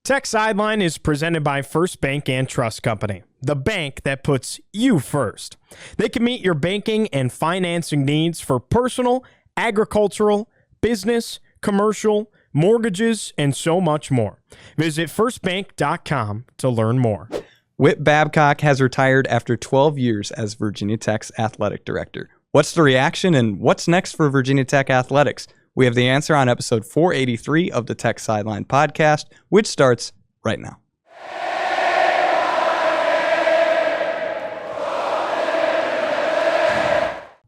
Tech Sideline is presented by First Bank and Trust Company, the bank that puts you first. They can meet your banking and financing needs for personal, agricultural, business, commercial, mortgages, and so much more. Visit firstbank.com to learn more. Whit Babcock has retired after 12 years as Virginia Tech's athletic director. What's the reaction and what's next for Virginia Tech athletics? We have the answer on episode 483 of the Tech Sideline podcast, which starts right now.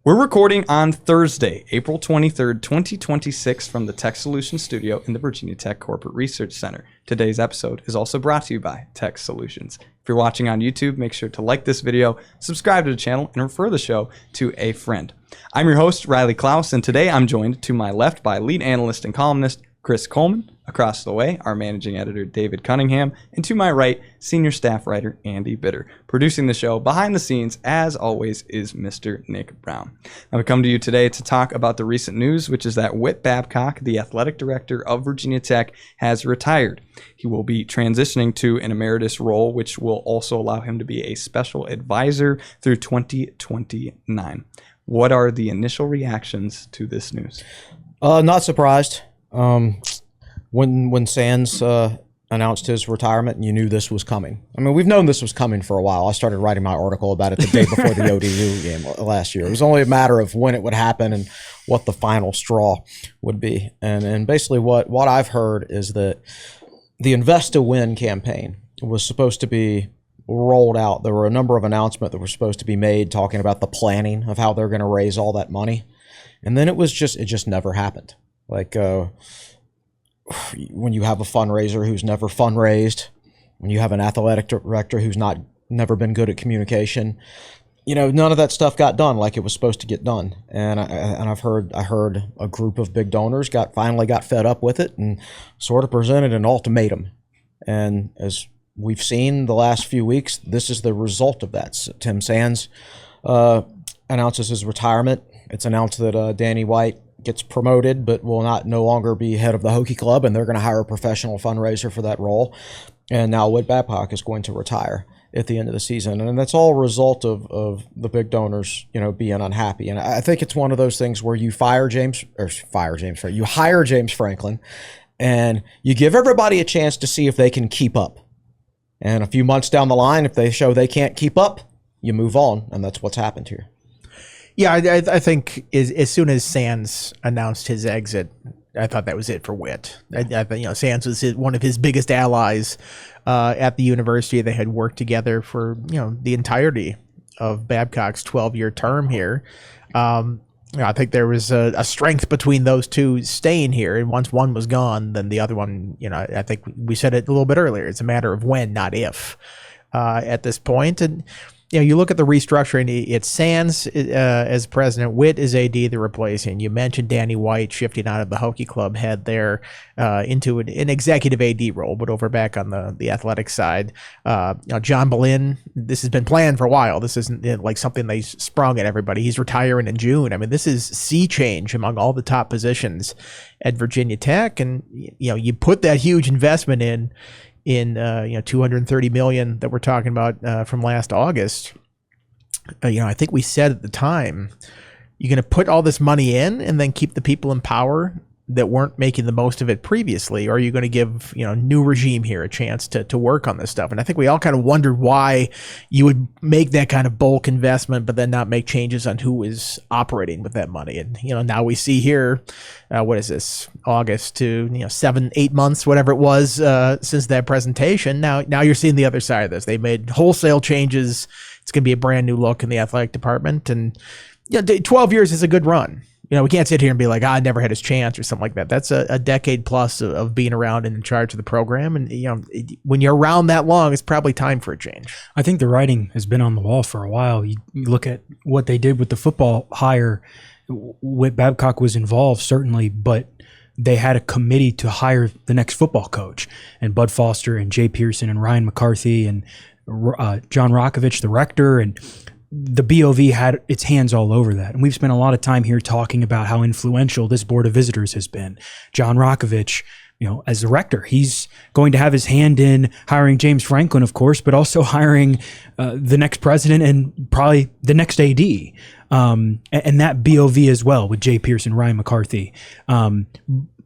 We're recording on Thursday, April 23rd, 2026 from the Tech Solutions studio in the Virginia Tech Corporate Research Center. Today's episode is also brought to you by Tech Solutions. If you're watching on YouTube, make sure to like this video, subscribe to the channel, and refer the show to a friend. I'm your host, Riley Klaus, and today I'm joined to my left by lead analyst and columnist Chris Coleman, across the way, our managing editor David Cunningham, and to my right, senior staff writer Andy Bitter. Producing the show behind the scenes, as always, is Mr. Nick Brown. Now we come to you today to talk about the recent news, which is that Whit Babcock, the athletic director of Virginia Tech, has retired. He will be transitioning to an emeritus role, which will also allow him to be a special advisor through 2029. What are the initial reactions to this news? Not surprised. When Sands announced his retirement, you knew this was coming. I mean, we've known this was coming for a while. I started writing my article about it the day before the ODU game last year. It was only a matter of when it would happen and what the final straw would be. And basically what I've heard is that the Invest to Win campaign was supposed to be rolled out. There were a number of announcements that were supposed to be made talking about the planning of how they're going to raise all that money. And then it just never happened. Like when you have a fundraiser who's never fundraised, when you have an athletic director who's never been good at communication, none of that stuff got done like it was supposed to get done. And I heard a group of big donors finally got fed up with it and sort of presented an ultimatum. And as we've seen the last few weeks, this is the result of that. Tim Sands announces his retirement. It's announced that Danny White gets promoted but will no longer be head of the Hokie Club, and they're going to hire a professional fundraiser for that role. And now Whit Babcock is going to retire at the end of the season. And that's all a result of the big donors, being unhappy. And I think it's one of those things where you hire James Franklin, and you give everybody a chance to see if they can keep up. And a few months down the line, if they show they can't keep up, you move on. And that's what's happened here. Yeah, I think as soon as Sands announced his exit, I thought that was it for Whit. I think Sands was one of his biggest allies at the university. They had worked together for the entirety of Babcock's 12-year term here. I think there was a strength between those two staying here, and once one was gone, then the other one. I think we said it a little bit earlier. It's a matter of when, not if, at this point. And you look at the restructuring, it's Sands as president, Whit is AD, the replacing. You mentioned Danny White shifting out of the Hokie Club head there into an executive AD role, but over back on the athletic side. John Boleyn, this has been planned for a while. This isn't like something they sprung at everybody. He's retiring in June. I mean, this is sea change among all the top positions at Virginia Tech. And, you put that huge investment in $230 million that we're talking about from last August. I think we said at the time, you're going to put all this money in and then keep the people in power that weren't making the most of it previously, or are you going to give new regime here a chance to work on this stuff? And I think we all kind of wondered why you would make that kind of bulk investment but then not make changes on who is operating with that money. And now we see here, what is this, August to 7-8 months, whatever it was, since that presentation. Now you're seeing the other side of this. They made wholesale changes. It's going to be a brand new look in the athletic department, and 12 years is a good run. We can't sit here and be like, I never had his chance or something like that. That's a decade plus of being around and in charge of the program. And, when you're around that long, it's probably time for a change. I think the writing has been on the wall for a while. You look at what they did with the football hire. Whit Babcock was involved, certainly, but they had a committee to hire the next football coach. And Bud Foster and Jay Pearson and Ryan McCarthy and John Rakovich, the rector, and the BOV had its hands all over that. And we've spent a lot of time here talking about how influential this Board of Visitors has been. John Rakovich as the rector. He's going to have his hand in hiring James Franklin, of course, but also hiring the next president and probably the next AD, and that BOV as well with Jay Pierce and Ryan McCarthy.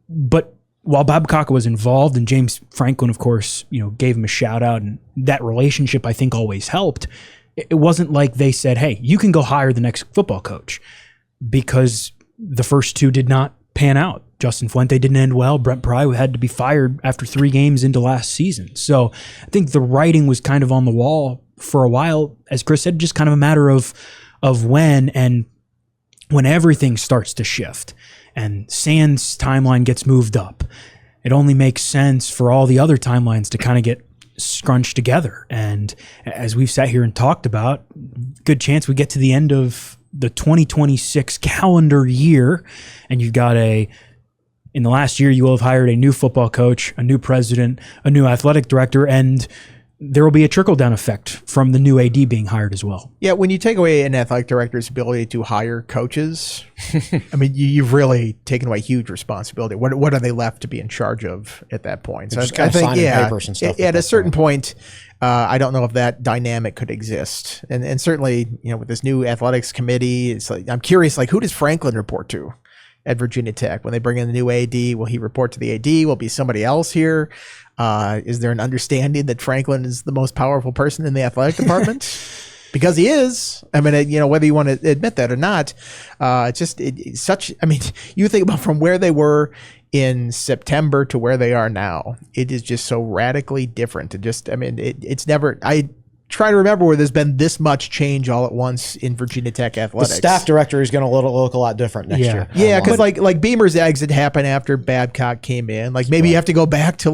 But while Babcock was involved and James Franklin, of course, gave him a shout out, and that relationship I think always helped, it wasn't like they said, hey, you can go hire the next football coach, because the first two did not pan out. Justin Fuente didn't end well. Brent Pry had to be fired after 3 games into last season. So I think the writing was kind of on the wall for a while. As Chris said, just kind of a matter of when, and when everything starts to shift and Sands' timeline gets moved up, it only makes sense for all the other timelines to kind of get scrunched together. And as we've sat here and talked about, good chance we get to the end of the 2026 calendar year, and you've got in the last year, you will have hired a new football coach, a new president, a new athletic director, and there will be a trickle-down effect from the new AD being hired as well. Yeah, when you take away an athletic director's ability to hire coaches, I mean, you've really taken away huge responsibility. What are they left to be in charge of at that point? So I think, papers and stuff at a certain point, I don't know if that dynamic could exist. And certainly, with this new athletics committee, it's like, I'm curious, who does Franklin report to at Virginia Tech? When they bring in the new AD, will he report to the AD? Will it be somebody else here? Is there an understanding that Franklin is the most powerful person in the athletic department? Because he is. I mean, whether you want to admit that or not, it's such. I mean, you think about from where they were in September to where they are now. It is just so radically different. It's never. I try to remember where there's been this much change all at once in Virginia Tech athletics. The staff director is going to look a lot different next year. Yeah, because like Beamer's exit happened after Babcock came in. Maybe you have to go back to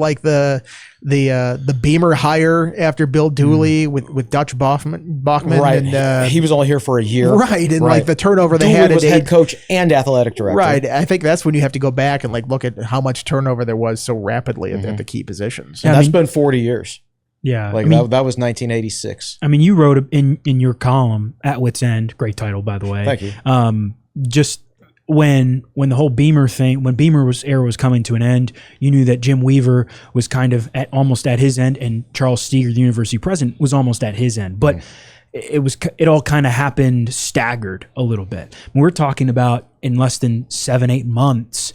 the Beamer hire after Bill Dooley with Dutch Bachman. Right, and he was only here for a year. Right, and the turnover they Dooley had was head coach and athletic director. Right, I think that's when you have to go back and look at how much turnover there was so rapidly at the key positions. And that's been 40 years. Yeah, that was 1986. I mean, you wrote in your column at Wit's End, great title by the way. Thank you. Just when the whole Beamer thing, when Beamer's era was coming to an end, you knew that Jim Weaver was kind of almost at his end, and Charles Steger, the university president, was almost at his end. But it all kind of happened staggered a little bit. When we're talking about in less than 7-8 months,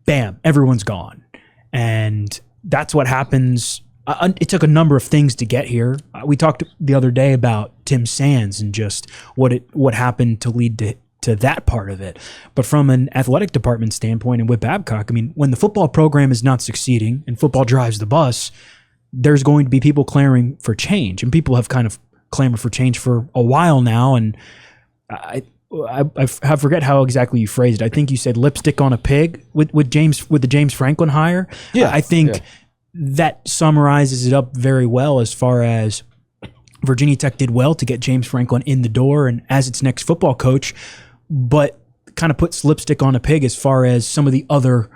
bam, everyone's gone, and that's what happens. It took a number of things to get here. We talked the other day about Tim Sands and just what happened to lead to that part of it. But from an athletic department standpoint and with Babcock, I mean, when the football program is not succeeding and football drives the bus, there's going to be people clamoring for change, and people have kind of clamored for change for a while now. And I forget how exactly you phrased it. I think you said lipstick on a pig with the James Franklin hire. Yeah, I think. Yeah. That summarizes it up very well as far as Virginia Tech did well to get James Franklin in the door and as its next football coach, but kind of puts lipstick on a pig as far as some of the other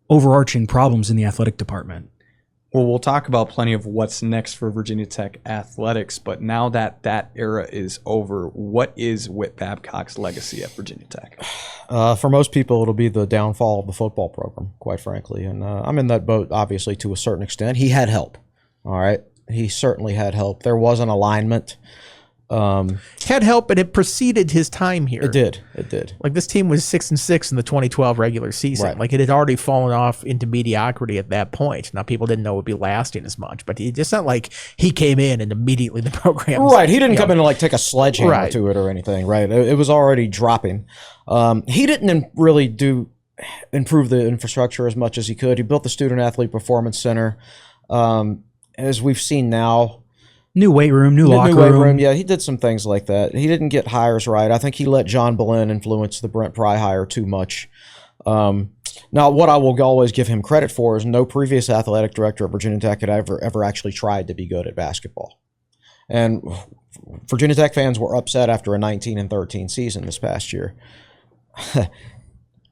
overarching problems in the athletic department. Well, we'll talk about plenty of what's next for Virginia Tech athletics, but now that era is over, what is Whit Babcock's legacy at Virginia Tech? For most people, it'll be the downfall of the football program, quite frankly. And I'm in that boat, obviously, to a certain extent. He had help, all right? He certainly had help. There was an alignment. Had help, but it preceded his time here. It did. This team was 6-6 in the 2012 regular season. Right. It had already fallen off into mediocrity at that point. Now people didn't know it would be lasting as much, but it's not like he came in and immediately the program. Right. He didn't come in and take a sledgehammer to it or anything. Right. It was already dropping. He didn't really improve the infrastructure as much as he could. He built the Student Athlete Performance Center. As we've seen now. New weight room, new locker room. Yeah, he did some things like that. He didn't get hires right. I think he let John Boleyn influence the Brent Pry hire too much. Now, what I will always give him credit for is no previous athletic director at Virginia Tech had ever actually tried to be good at basketball. And Virginia Tech fans were upset after a 19-13 season this past year.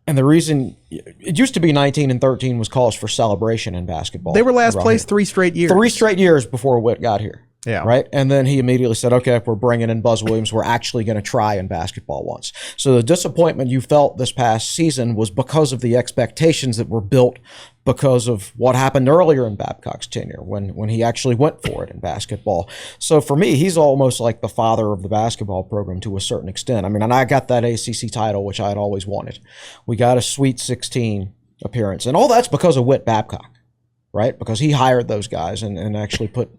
And the reason it used to be 19-13 was cause for celebration in basketball. They were last place 3 straight years. 3 straight years before Whit got here. Yeah. Right. And then he immediately said, okay, if we're bringing in Buzz Williams, we're actually going to try in basketball once. So the disappointment you felt this past season was because of the expectations that were built because of what happened earlier in Babcock's tenure when he actually went for it in basketball. So for me, he's almost like the father of the basketball program to a certain extent. I mean, and I got that ACC title, which I had always wanted. We got a Sweet 16 appearance. And all that's because of Whit Babcock, right? Because he hired those guys and actually put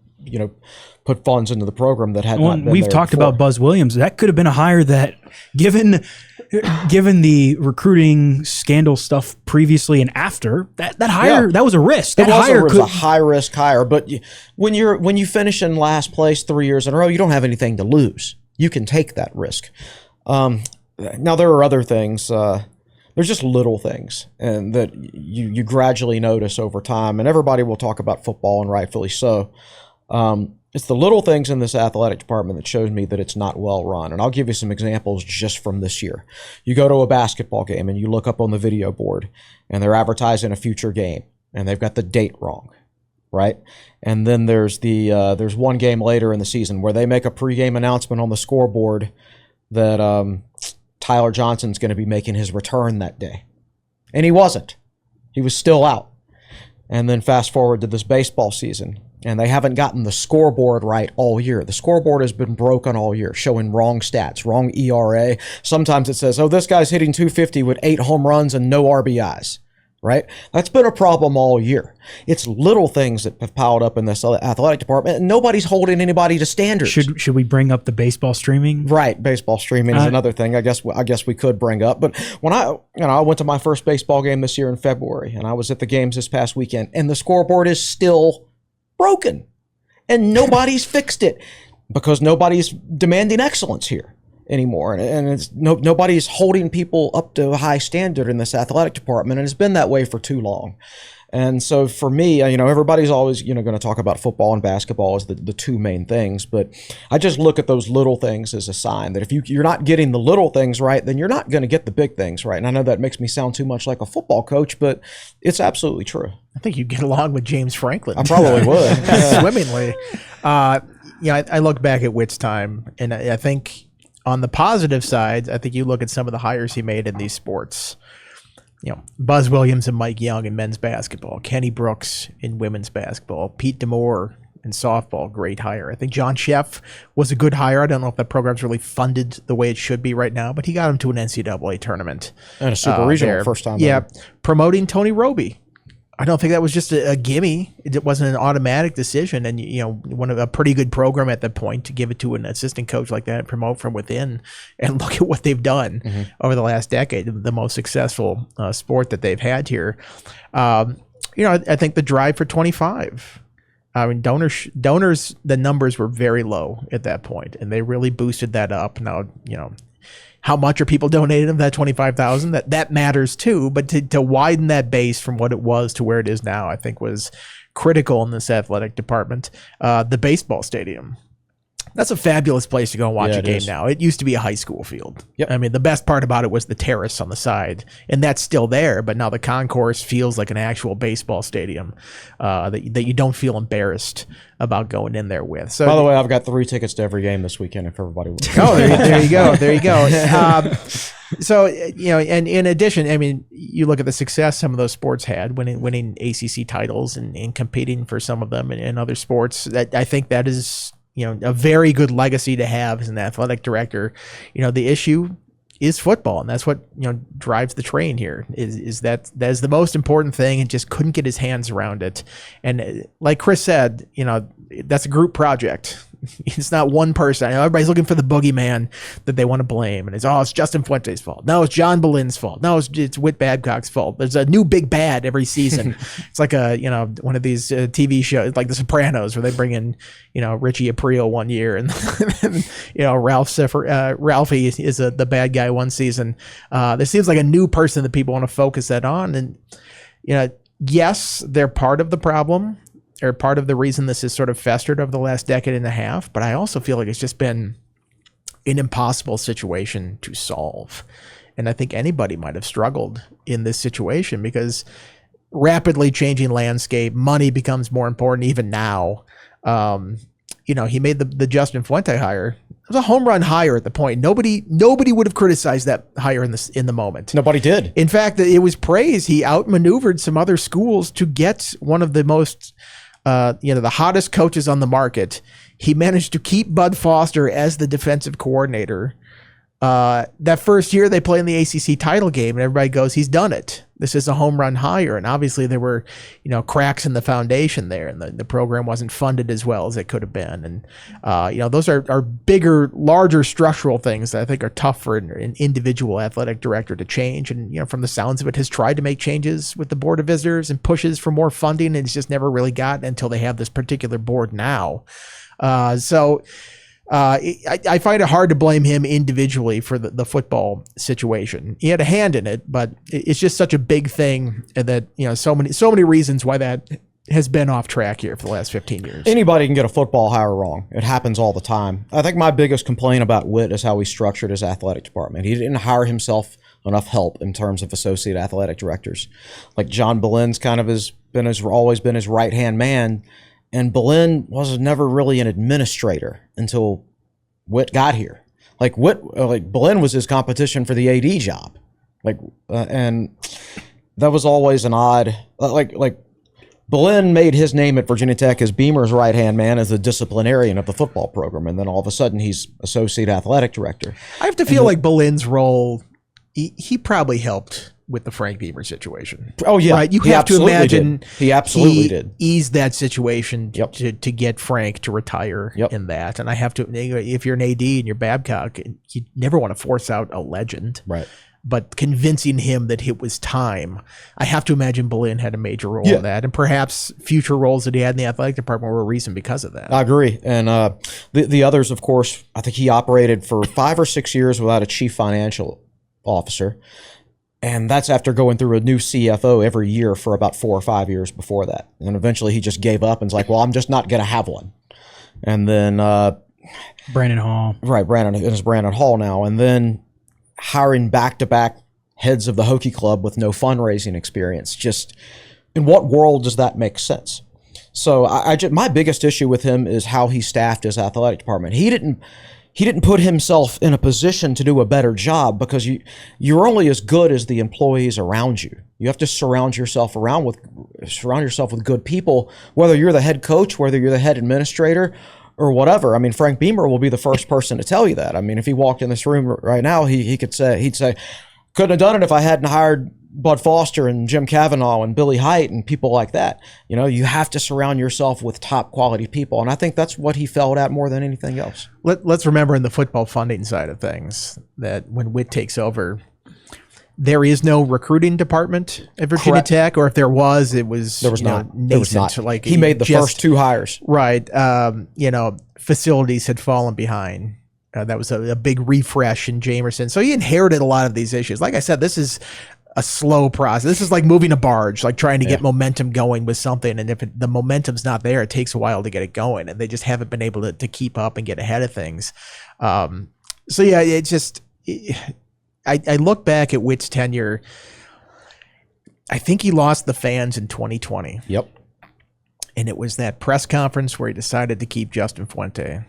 funds into the program that had not been we've there talked before. about Buzz Williams. That could have been a hire that, given the recruiting scandal stuff previously and after, that hire, that was a risk. That It was a high risk hire, but when you finish in last place 3 years in a row, you don't have anything to lose. You can take that risk. Now there are other things. There's just little things and that you gradually notice over time, and everybody will talk about football, and rightfully so. It's the little things in this athletic department that shows me that it's not well run. And I'll give you some examples just from this year. You go to a basketball game and you look up on the video board and they're advertising a future game and they've got the date wrong, right? And then there's there's one game later in the season where they make a pregame announcement on the scoreboard that Tyler Johnson's going to be making his return that day. And he wasn't. He was still out. And then fast forward to this baseball season, and they haven't gotten the scoreboard right all year. The scoreboard has been broken all year, showing wrong stats, wrong ERA. Sometimes it says, oh, this guy's hitting 250 with 8 home runs and no RBIs, right? That's been a problem all year. It's little things that have piled up in this athletic department, and nobody's holding anybody to standards. Should we bring up the baseball streaming? Right, baseball streaming is another thing. I guess we could bring up. But when I went to my first baseball game this year in February, and I was at the games this past weekend, and the scoreboard is still broken, and nobody's fixed it because nobody's demanding excellence here anymore, and it's nobody's holding people up to a high standard in this athletic department, and it's been that way for too long. And so for me, everybody's always, going to talk about football and basketball as the two main things, but I just look at those little things as a sign that if you're not getting the little things right, then you're not going to get the big things right. And I know that makes me sound too much like a football coach, but it's absolutely true. I think you'd get along with James Franklin. I probably would. Swimmingly. I look back at Whit's time, and I think on the positive side, I think you look at some of the hires he made in these sports. Buzz Williams and Mike Young in men's basketball, Kenny Brooks in women's basketball, Pete DeMore in softball, great hire. I think John Sheff was a good hire. I don't know if that program's really funded the way it should be right now, but he got him to an NCAA tournament. And a super regional first time. Yeah. Promoting Tony Roby. I don't think that was just a gimme. It wasn't an automatic decision. And, one of a pretty good program at that point to give it to an assistant coach like that, promote from within, and look at what they've done over the last decade, the most successful sport that they've had here. I think the drive for 25. I mean, donors, the numbers were very low at that point, and they really boosted that up. Now, how much are people donating of that 25,000? That matters too, but to widen that base from what it was to where it is now, I think was critical in this athletic department. The baseball stadium. That's a fabulous place to go and watch a game now. It used to be a high school field. Yep. I mean, the best part about it was the terrace on the side, and that's still there, but now the concourse feels like an actual baseball stadium that you don't feel embarrassed about going in there with. So, by the way, I've got 3 tickets to every game this weekend if everybody would. Oh, there you go. There you go. So, and in addition, I mean, you look at the success some of those sports had, winning ACC titles and competing for some of them in other sports. That I think that is a very good legacy to have as an athletic director. The issue is football, and that's what drives the train here. Is that is the most important thing, and just couldn't get his hands around it. And like Chris said, that's a group project. It's not one person. Everybody's looking for the boogeyman that they want to blame, and it's Justin Fuente's fault. No, it's John Boleyn's fault. No, it's Whit Babcock's fault. There's a new big bad every season. It's like one of these TV shows like The Sopranos, where they bring in Richie Aprile one year, and Ralphie is the bad guy one season. There seems like a new person that people want to focus that on, and yes, they're part of the problem. Or part of the reason this has sort of festered over the last decade and a half, but I also feel like it's just been an impossible situation to solve. And I think anybody might have struggled in this situation because rapidly changing landscape, money becomes more important even now. he made the Justin Fuente hire. It was a home run hire at the point. Nobody would have criticized that hire in the moment. Nobody did. In fact, it was praised. He outmaneuvered some other schools to get one of the most, the hottest coaches on the market. He managed to keep Bud Foster as the defensive coordinator. That first year they play in the ACC title game, and everybody goes, he's done it. This is a home run hire. And obviously there were, cracks in the foundation there, and the program wasn't funded as well as it could have been. And, those are bigger, larger structural things that I think are tough for an individual athletic director to change. And, from the sounds of it, has tried to make changes with the Board of Visitors and pushes for more funding, and it's just never really gotten until they have this particular board now. I find it hard to blame him individually for the football situation. He had a hand in it, but it's just such a big thing that, so many reasons why that has been off track here for the last 15 years. Anybody can get a football hire wrong. It happens all the time. I think my biggest complaint about Whit is how he structured his athletic department. He didn't hire himself enough help in terms of associate athletic directors. Like John Boleyn's kind of always been his right-hand man. And Boleyn was never really an administrator until Whit got here. Boleyn was his competition for the AD job. And that was always an odd, Boleyn made his name at Virginia Tech as Beamer's right-hand man, as the disciplinarian of the football program. And then all of a sudden he's associate athletic director. I have to feel like Boleyn's role, he probably helped with the Frank Beamer situation. Oh yeah, right. You have to imagine he absolutely did ease that situation to get Frank to retire in that. And I have to, if you're an AD and you're Babcock, you never want to force out a legend, right? But convincing him that it was time, I have to imagine Boleyn had a major role in that, and perhaps future roles that he had in the athletic department were a reason because of that. I agree. And the others, of course, I think he operated for 5 or 6 years without a chief financial officer. And that's after going through a new CFO every year for about 4 or 5 years before that. And eventually he just gave up and was like, well, I'm just not going to have one. And then Brandon Hall. Right, Brandon Hall now. And then hiring back-to-back heads of the Hokie Club with no fundraising experience. Just in what world does that make sense? So my biggest issue with him is how he staffed his athletic department. He didn't put himself in a position to do a better job, because you're only as good as the employees around you. You have to surround yourself with good people, whether you're the head coach, whether you're the head administrator, or whatever. I mean, Frank Beamer will be the first person to tell you that. I mean, if he walked in this room right now, he'd say, couldn't have done it if I hadn't hired Bud Foster and Jim Cavanaugh and Billy Height and people like that. You have to surround yourself with top quality people. And I think that's what he failed at more than anything else. Let's remember, in the football funding side of things, that when Whit takes over, there is no recruiting department at Virginia Tech, or if there was not. Nascent. Like, he made the first 2 hires. Right. Facilities had fallen behind. That was a big refresh in Jamerson. So he inherited a lot of these issues. Like I said, this is a slow process. This is like moving a barge, like trying to get momentum going with something. And if the momentum's not there, it takes a while to get it going. And they just haven't been able to keep up and get ahead of things. It's just, I look back at Whit's tenure. I think he lost the fans in 2020. Yep. And it was that press conference where he decided to keep Justin Fuente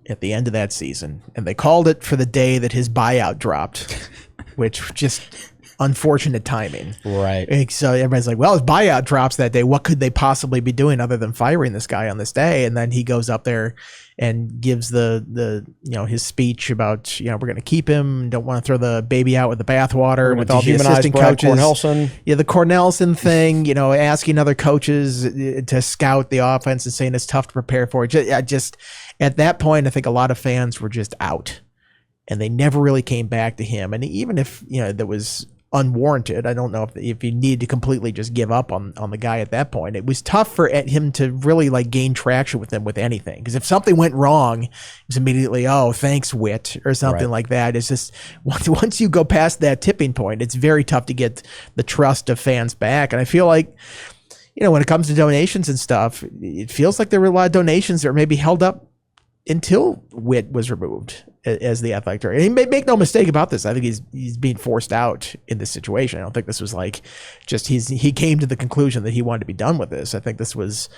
at the end of that season. And they called it for the day that his buyout dropped, which just unfortunate timing. Right. And so everybody's like, well, his buyout drops that day. What could they possibly be doing other than firing this guy on this day? And then he goes up there and gives the his speech about, we're going to keep him. Don't want to throw the baby out with the bathwater with all the assistant coaches. Cornelson. Yeah, the Cornelson thing, asking other coaches to scout the offense and saying it's tough to prepare for it. Just at that point, I think a lot of fans were just out, and they never really came back to him. And even if, that was unwarranted, I don't know if you need to completely just give up on the guy at that point. It was tough for him to really gain traction with him with anything, because if something went wrong, it was immediately, oh, thanks, Whit, or something like that. It's just once you go past that tipping point, it's very tough to get the trust of fans back. And I feel like, when it comes to donations and stuff, it feels like there were a lot of donations that were maybe held up until Whit was removed as the athletic director. And make no mistake about this, I think he's being forced out in this situation. I don't think this was just he came to the conclusion that he wanted to be done with this. I think this was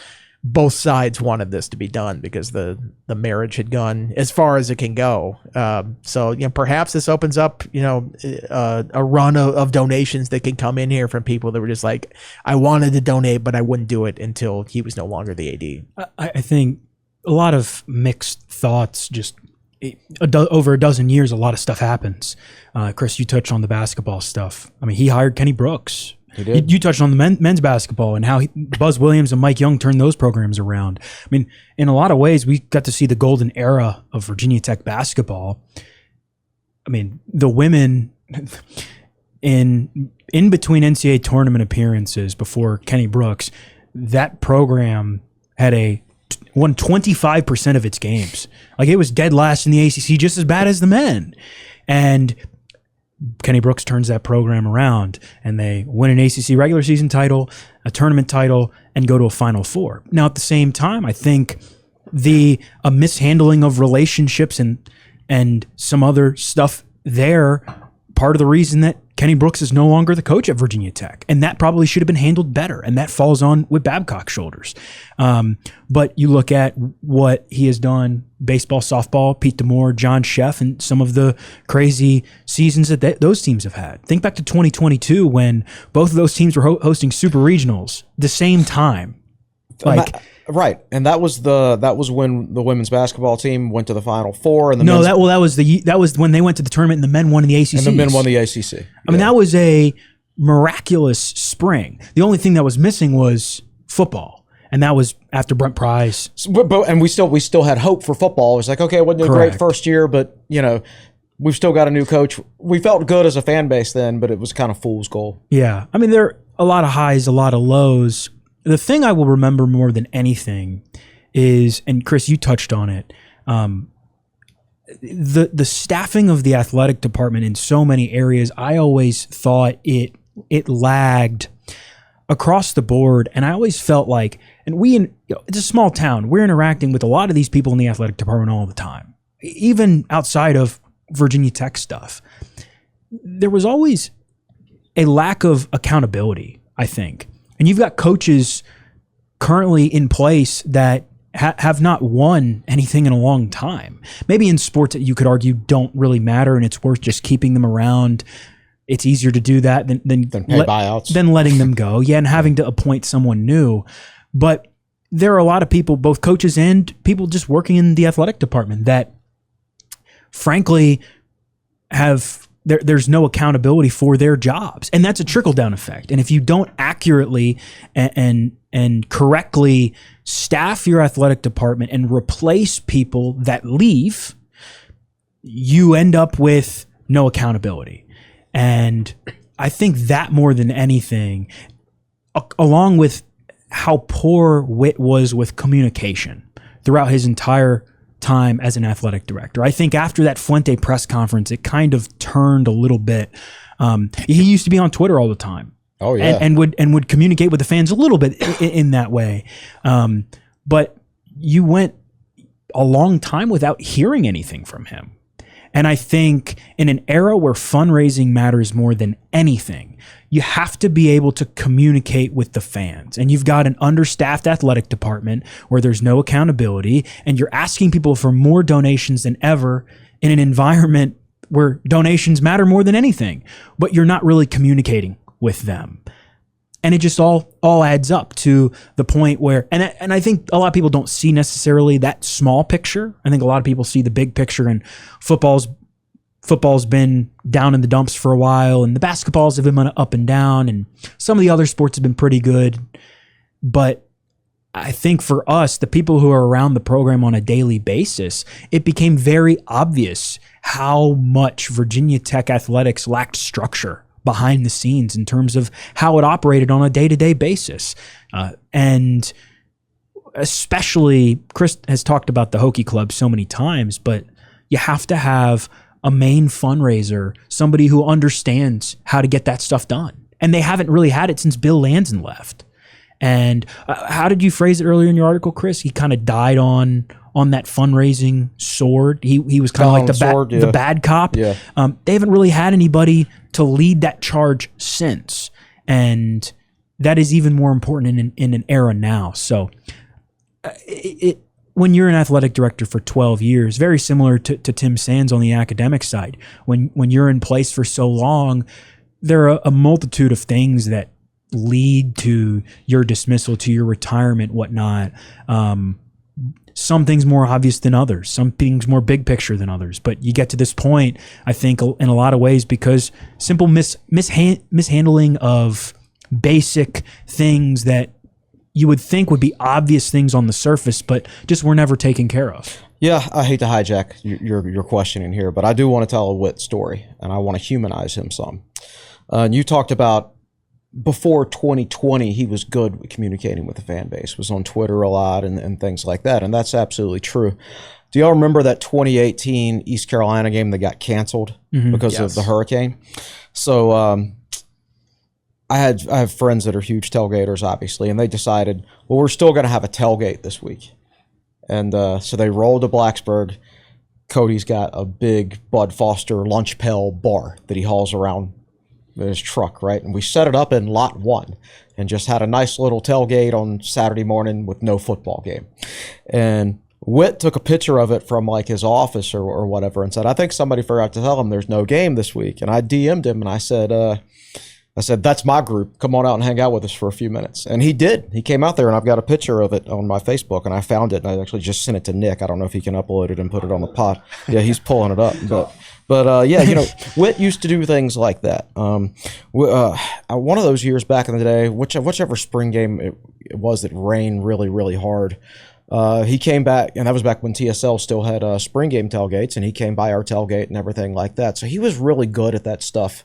both sides wanted this to be done because the marriage had gone as far as it can go. So perhaps this opens up a run of donations that can come in here from people that were just like, I wanted to donate, but I wouldn't do it until he was no longer the AD. I think a lot of mixed thoughts. Just over a dozen years, a lot of stuff happens. Chris, you touched on the basketball stuff. I mean, he hired Kenny Brooks. He did. You touched on the men's basketball and how Buzz Williams and Mike Young turned those programs around. I mean, in a lot of ways, we got to see the golden era of Virginia Tech basketball. I mean, the women in between NCAA tournament appearances before Kenny Brooks, that program had won 25% of its games. Like, it was dead last in the ACC, just as bad as the men. And Kenny Brooks turns that program around, and they win an ACC regular season title, a tournament title, and go to a Final Four. Now, at the same time, I think a mishandling of relationships and some other stuff there, part of the reason that Kenny Brooks is no longer the coach at Virginia Tech, and that probably should have been handled better, and that falls on Whit Babcock's shoulders. But you look at what he has done, baseball, softball, Pete Demore, John Sheff, and some of the crazy seasons that those teams have had. Think back to 2022 when both of those teams were hosting super regionals the same time. Right, and that was when the women's basketball team went to the Final Four, and that was when they went to the tournament and the men won the ACC. And the men won the ACC. I mean, that was a miraculous spring. The only thing that was missing was football, and that was after Brent Pryce. And we still had hope for football. It was like, okay, it wasn't a great first year, but we've still got a new coach. We felt good as a fan base then, but it was kind of fool's gold. Yeah, I mean, there are a lot of highs, a lot of lows. The thing I will remember more than anything is, and Chris, you touched on it, the staffing of the athletic department in so many areas. I always thought it lagged across the board, and I always felt like, and it's a small town. We're interacting with a lot of these people in the athletic department all the time, even outside of Virginia Tech stuff. There was always a lack of accountability, I think. And you've got coaches currently in place that have not won anything in a long time. Maybe in sports that you could argue don't really matter, and it's worth just keeping them around. It's easier to do that than pay buyouts, than letting them go. Yeah, and having to appoint someone new. But there are a lot of people, both coaches and people just working in the athletic department, that frankly there's no accountability for their jobs. And that's a trickle-down effect. And if you don't accurately and correctly staff your athletic department and replace people that leave, you end up with no accountability. And I think that more than anything, along with how poor Whit was with communication throughout his entire time as an athletic director. I think after that Fuente press conference, it kind of turned a little bit. He used to be on Twitter all the time. Oh yeah, and would communicate with the fans a little bit in that way. But you went a long time without hearing anything from him. And I think in an era where fundraising matters more than anything, you have to be able to communicate with the fans. And you've got an understaffed athletic department where there's no accountability, and you're asking people for more donations than ever in an environment where donations matter more than anything, but you're not really communicating with them. And it just all adds up to the point where, and I think a lot of people don't see necessarily that small picture. I think a lot of people see the big picture, and football's been down in the dumps for a while, and the basketballs have been up and down, and some of the other sports have been pretty good. But I think for us, the people who are around the program on a daily basis, it became very obvious how much Virginia Tech athletics lacked structure behind the scenes in terms of how it operated on a day-to-day basis. And especially, Chris has talked about the Hokie Club so many times, but you have to have a main fundraiser, somebody who understands how to get that stuff done. And they haven't really had it since Bill Lanson left. And how did you phrase it earlier in your article, Chris? He kind of died on that fundraising sword. He was kind of like the bad cop. Yeah. They haven't really had anybody to lead that charge since. And that is even more important in an era now. So when you're an athletic director for 12 years, very similar to Tim Sands on the academic side, when you're in place for so long, there are a multitude of things that lead to your dismissal, to your retirement, whatnot. Some things more obvious than others, some things more big picture than others. But you get to this point, I think, in a lot of ways, because simple mishandling of basic things that you would think would be obvious things on the surface, but just were never taken care of. Yeah, I hate to hijack your questioning here, but I do want to tell a Whit story, and I want to humanize him some. And you talked about before 2020, he was good with communicating with the fan base, was on Twitter a lot and things like that, and that's absolutely true. Do y'all remember that 2018 East Carolina game that got canceled because of the hurricane? So I have friends that are huge tailgaters, obviously, and they decided, well, we're still going to have a tailgate this week. And so they rolled to Blacksburg. Cody's got a big Bud Foster lunch pail bar that he hauls around in his truck, right? And we set it up in lot 1 and just had a nice little tailgate on Saturday morning with no football game. And Whit took a picture of it from like his office or whatever and said, I think somebody forgot to tell him there's no game this week. And I DM'd him and I said, that's my group. Come on out and hang out with us for a few minutes. And he did. He came out there, and I've got a picture of it on my Facebook, and I found it, and I actually just sent it to Nick. I don't know if he can upload it and put it on the pod. Yeah, he's pulling it up. But yeah, you know, Whit used to do things like that. One of those years back in the day, whichever spring game it was that rained really, really hard, he came back, and that was back when TSL still had spring game tailgates, and he came by our tailgate and everything like that. So he was really good at that stuff.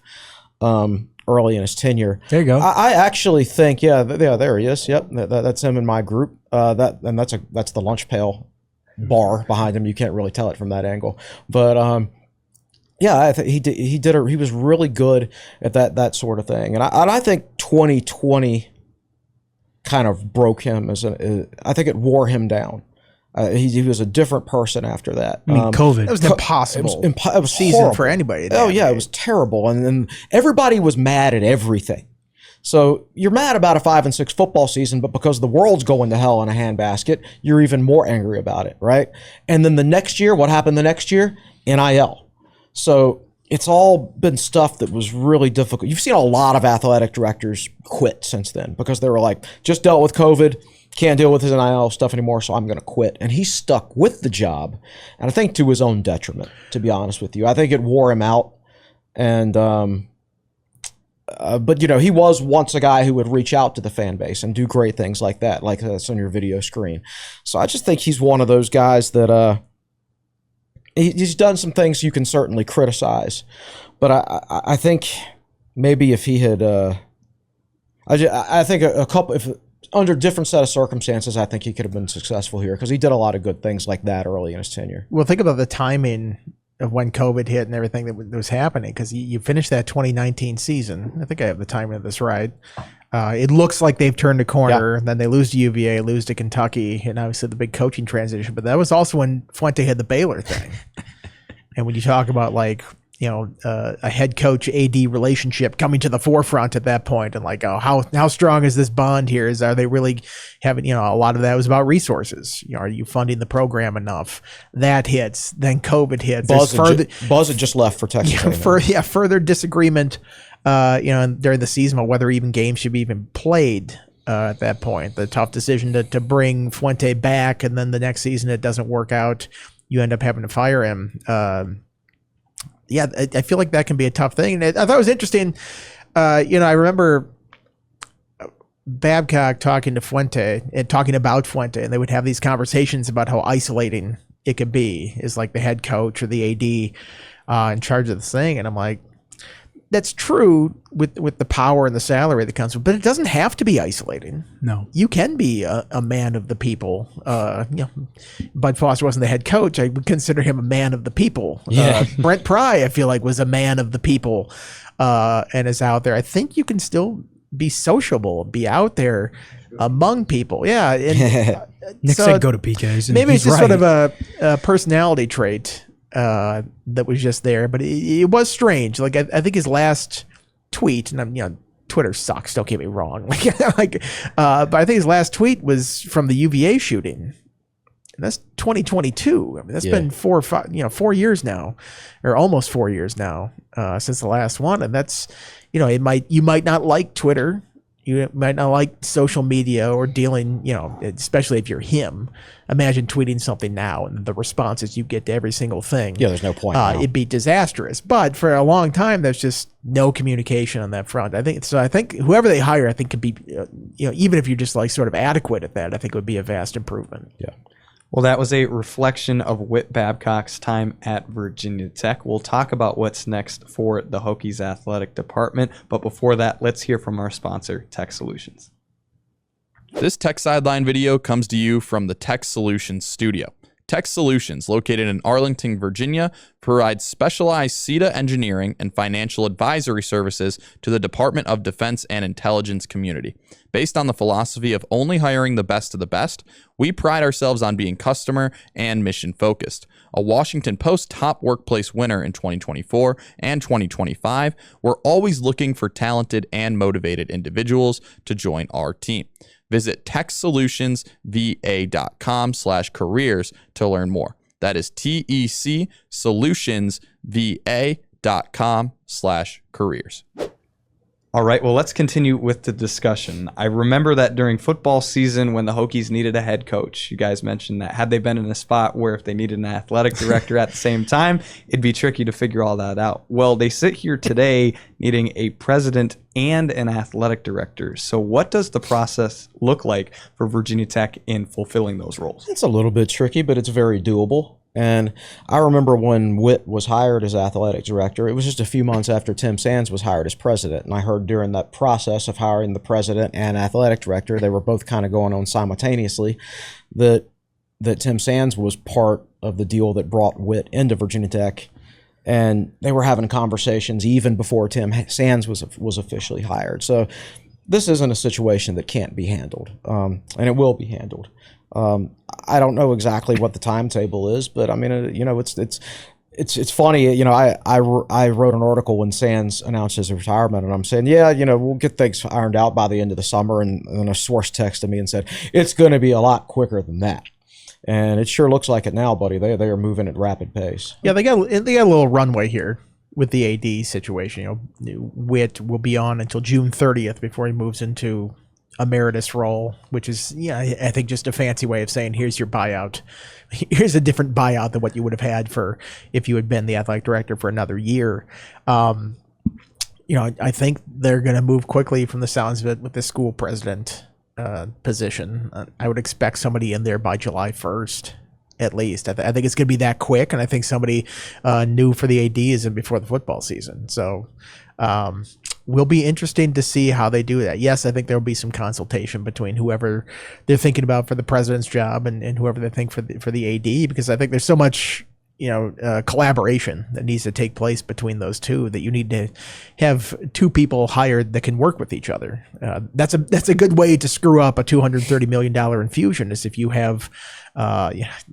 Early in his tenure. There you go. I actually think, there he is. Yep, that's him in my group. That's the lunch pail bar behind him. You can't really tell it from that angle, but yeah, I think he was really good at that sort of thing, and I think 2020 kind of broke him I think it wore him down. He was a different person after that. I mean, COVID. It was impossible. It was season horrible for anybody. Oh yeah, it was terrible, and everybody was mad at everything. So you're mad about a 5-6 football season, but because the world's going to hell in a handbasket, you're even more angry about it, right? And then the next year, what happened the next year? NIL. So it's all been stuff that was really difficult. You've seen a lot of athletic directors quit since then because they were like, just dealt with COVID. Can't deal with his NIL stuff anymore, so I'm going to quit. And he stuck with the job, and I think to his own detriment, to be honest with you. I think it wore him out. And but, you know, he was once a guy who would reach out to the fan base and do great things like that, like that's on your video screen. So I just think he's one of those guys that he's done some things you can certainly criticize. But I think maybe if he had I think a couple – if under different set of circumstances, I think he could have been successful here because he did a lot of good things like that early in his tenure. Well, think about the timing of when COVID hit and everything that was happening, because you finished that 2019 season. I think I have the timing of this right. It looks like they've turned a corner. Then they lose to UVA, lose to Kentucky, and obviously the big coaching transition. But that was also when Fuente had the Baylor thing. And when you talk about like, you know, a head coach AD relationship coming to the forefront at that point, and like, oh, how strong is this bond here? Are they really having, you know, a lot of that was about resources. You know, are you funding the program enough? That hits, then COVID hits. Buzz had just left for Texas. Further disagreement, you know, during the season about whether even games should be even played. At that point, the tough decision to bring Fuente back, and then the next season it doesn't work out. You end up having to fire him. Yeah, I feel like that can be a tough thing. And I thought it was interesting. You know, I remember Babcock talking to Fuente and talking about Fuente, and they would have these conversations about how isolating it could be as like the head coach or the AD in charge of this thing. And I'm like, that's true with the power and the salary that comes with, but it doesn't have to be isolating. No, you can be a man of the people. You know, Bud Foster wasn't the head coach. I would consider him a man of the people. Yeah. Brent Pry, I feel like, was a man of the people, and is out there. I think you can still be sociable, be out there among people. Yeah. And, Nick said go to PKs. Maybe it's just sort of a personality trait. That was just there, but it was strange. Like I think his last tweet, and I'm Twitter sucks. Don't get me wrong. But I think his last tweet was from the UVA shooting. And that's 2022. I mean, that's been 4 years now, or almost 4 years now, since the last one. And that's, you might not like Twitter. You might not like social media or dealing, especially if you're him. Imagine tweeting something now and the responses you get to every single thing. Yeah, there's no point. It'd be disastrous. But for a long time, there's just no communication on that front. I think whoever they hire, I think could be, even if you're just like sort of adequate at that, I think would be a vast improvement. Yeah. Well, that was a reflection of Whit Babcock's time at Virginia Tech. We'll talk about what's next for the Hokies athletic department, but before that, let's hear from our sponsor, Tech Solutions. This Tech Sideline video comes to you from the Tech Solutions studio. Tech Solutions, located in Arlington, Virginia, provides specialized CETA engineering and financial advisory services to the Department of Defense and Intelligence community. Based on the philosophy of only hiring the best of the best, we pride ourselves on being customer and mission focused. A Washington Post top workplace winner in 2024 and 2025, we're always looking for talented and motivated individuals to join our team. Visit techsolutionsva.com/careers to learn more. That is techsolutionsva.com/careers. All right, well, let's continue with the discussion. I remember that during football season when the Hokies needed a head coach, you guys mentioned that had they been in a spot where if they needed an athletic director at the same time, it'd be tricky to figure all that out. Well, they sit here today needing a president and an athletic director. So what does the process look like for Virginia Tech in fulfilling those roles? It's a little bit tricky, but it's very doable. And I remember when Whit was hired as athletic director, it was just a few months after Tim Sands was hired as president. And I heard during that process of hiring the president and athletic director, they were both kind of going on simultaneously, that Tim Sands was part of the deal that brought Whit into Virginia Tech. And they were having conversations even before Tim Sands was officially hired. So this isn't a situation that can't be handled, and it will be handled. I don't know exactly what the timetable is, but I mean, it's funny. I wrote an article when Sands announced his retirement, and I'm saying, we'll get things ironed out by the end of the summer. And then a source texted me and said, it's going to be a lot quicker than that. And it sure looks like it now, buddy. They are moving at rapid pace. Yeah, they got a little runway here with the AD situation. Whit will be on until June 30th before he moves into emeritus role, which is, I think just a fancy way of saying, here's your buyout. Here's a different buyout than what you would have had for if you had been the athletic director for another year. I think they're going to move quickly from the sounds of it with the school president position. I would expect somebody in there by July 1st. At least I think it's going to be that quick, and I think somebody new for the AD is in before the football season. So will be interesting to see how they do that. Yes, I think there will be some consultation between whoever they're thinking about for the president's job and whoever they think for the AD, because I think there's so much collaboration that needs to take place between those two, that you need to have two people hired that can work with each other. That's a good way to screw up a $230 million infusion, is if you have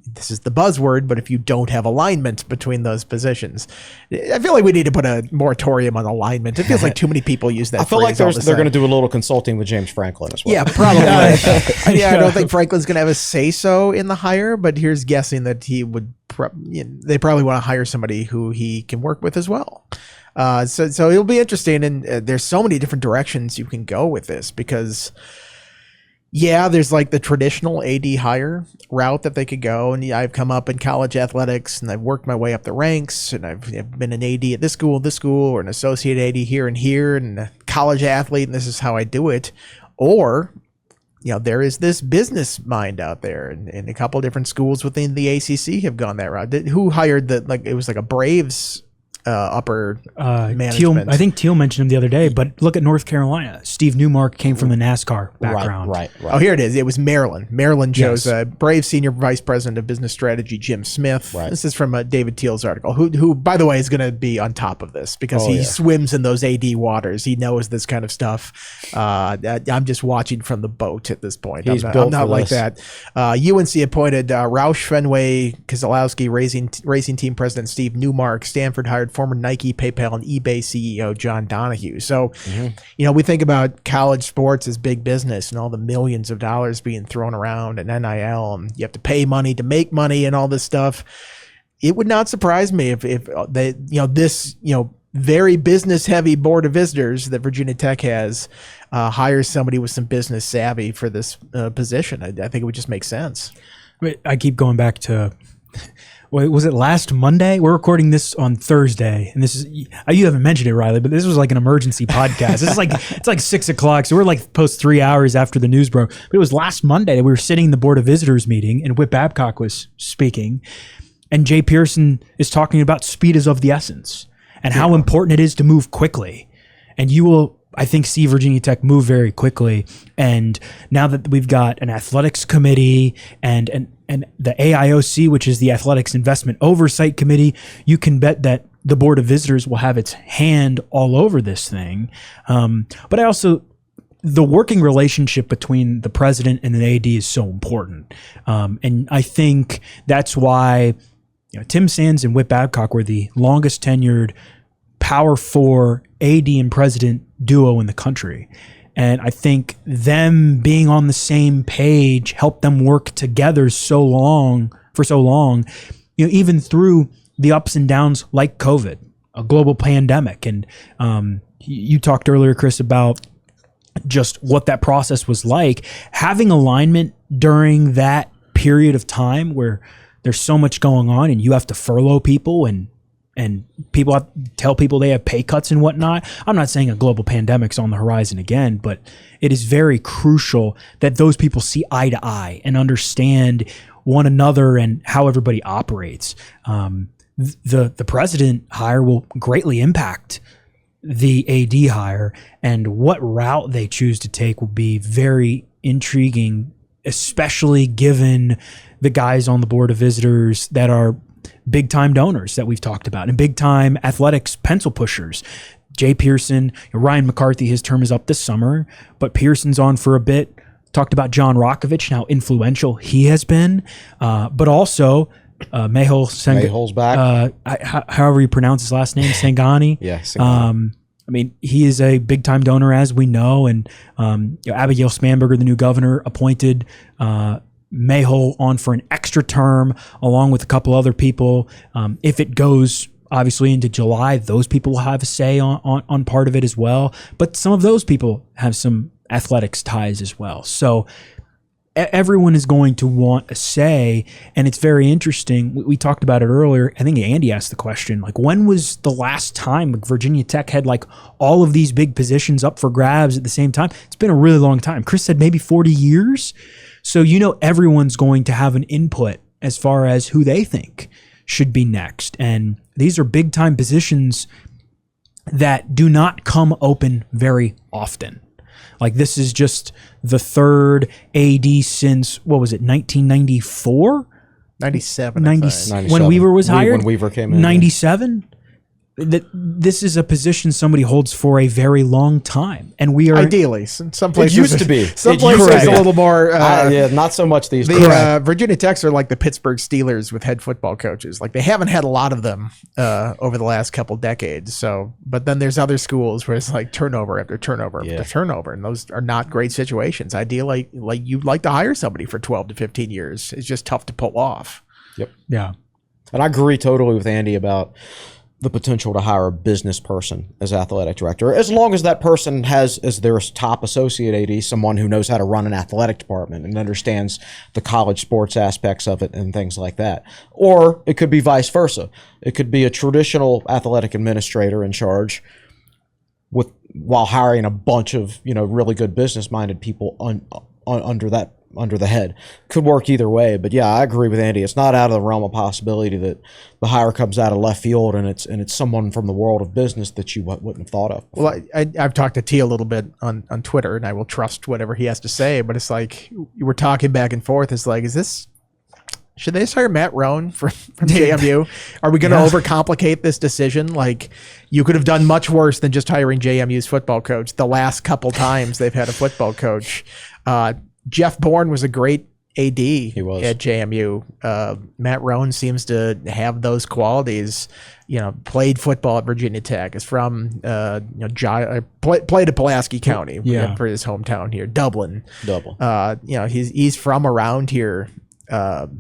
this is the buzzword, but if you don't have alignment between those positions. I feel like we need to put a moratorium on alignment. It feels like too many people use that. I feel like they're going to do a little consulting with James Franklin as well. Yeah, probably. I don't think Franklin's going to have a say-so in the hire, but here's guessing that he would. They probably want to hire somebody who he can work with as well. So it'll be interesting, and there's so many different directions you can go with this, because there's like the traditional AD hire route that they could go. And I've come up in college athletics, and I've worked my way up the ranks, and I've been an AD at this school, or an associate AD here, and a college athlete, and this is how I do it. Or, there is this business mind out there, and a couple of different schools within the ACC have gone that route. Who hired it was like a Braves upper management. I think Teal mentioned him the other day, but look at North Carolina. Steve Newmark came from the NASCAR background. Right. Oh, here it is. It was Maryland. Maryland chose Braves Senior Vice President of Business Strategy, Jim Smith. Right. This is from David Teal's article, who, by the way, is going to be on top of this, because he swims in those AD waters. He knows this kind of stuff. I'm just watching from the boat at this point. I'm not like that. UNC appointed Roush Fenway Keselowski, racing team president Steve Newmark. Stanford hired former Nike, PayPal, and eBay CEO John Donahue. So, we think about college sports as big business and all the millions of dollars being thrown around and NIL, and you have to pay money to make money and all this stuff. It would not surprise me if they, this, very business heavy board of visitors that Virginia Tech has hires somebody with some business savvy for this position. I think it would just make sense. I keep going back to, was it last Monday? We're recording this on Thursday, and this is, you haven't mentioned it, Riley, but this was like an emergency podcast. This is it's like 6 o'clock, so we're like post 3 hours after the news broke. But it was last Monday that we were sitting in the Board of Visitors meeting, and Whit Babcock was speaking, and Jay Pearson is talking about speed is of the essence and how important it is to move quickly. And you will, I think, see Virginia Tech move very quickly. And now that we've got an athletics committee and the AIOC, which is the Athletics Investment Oversight Committee, you can bet that the Board of Visitors will have its hand all over this thing. But I also, the working relationship between the president and the AD is so important. And I think that's why Tim Sands and Whit Babcock were the longest tenured Power 4 AD and president duo in the country. And I think them being on the same page helped them work together for so long, even through the ups and downs like COVID, a global pandemic. And you talked earlier, Chris, about just what that process was like. Having alignment during that period of time where there's so much going on and you have to furlough people and people have to tell people they have pay cuts and whatnot. I'm not saying a global pandemic's on the horizon again, but it is very crucial that those people see eye to eye and understand one another and how everybody operates. The president hire will greatly impact the AD hire, and what route they choose to take will be very intriguing, especially given the guys on the Board of Visitors that are big time donors that we've talked about and big time athletics pencil pushers. Jay Pearson, Ryan McCarthy, his term is up this summer, but Pearson's on for a bit. Talked about John Rokovich and how influential he has been, but also Mehol's back. However you pronounce his last name, Sangani. Yeah, Sangani. I mean, he is a big time donor, as we know, and Abigail Spanberger, the new governor, appointed Mehul on for an extra term along with a couple other people. If it goes obviously into July, those people will have a say on part of it as well. But some of those people have some athletics ties as well. So everyone is going to want a say, and it's very interesting. We talked about it earlier. I think Andy asked the question, like, when was the last time Virginia Tech had like all of these big positions up for grabs at the same time? It's been a really long time. Chris said maybe 40 years. So everyone's going to have an input as far as who they think should be next. And these are big time positions that do not come open very often. Like, this is just the third AD since, 1994? 97. 97. When Weaver was hired? When Weaver came in. 97? This is a position somebody holds for a very long time, and we are ideally. Some places it used to be. Some places a little more. Not so much these days. Virginia Techs are like the Pittsburgh Steelers with head football coaches. Like, they haven't had a lot of them over the last couple decades. So, but then there's other schools where it's like turnover after turnover after turnover, and those are not great situations. Ideally, like you'd like to hire somebody for 12 to 15 years. It's just tough to pull off. Yep. Yeah. And I agree totally with Andy about the potential to hire a business person as athletic director, as long as that person has as their top associate AD someone who knows how to run an athletic department and understands the college sports aspects of it and things like that. Or it could be vice versa. It could be a traditional athletic administrator in charge while hiring a bunch of really good business-minded people under the head. Could work either way, but yeah, I agree with Andy. It's not out of the realm of possibility that the hire comes out of left field and it's someone from the world of business that you wouldn't have thought of before. Well, I've talked to T a little bit on Twitter, and I will trust whatever he has to say, but it's like we're talking back and forth. It's like, should they just hire Matt Rohn from JMU? Are we going to overcomplicate this decision? Like, you could have done much worse than just hiring JMU's football coach the last couple times they've had a football coach. Jeff Bourne was a great AD was. at JMU. Matt Rohn seems to have those qualities. Played football at Virginia Tech. Is from played at Pulaski County for his hometown here, Dublin. He's from around here. Do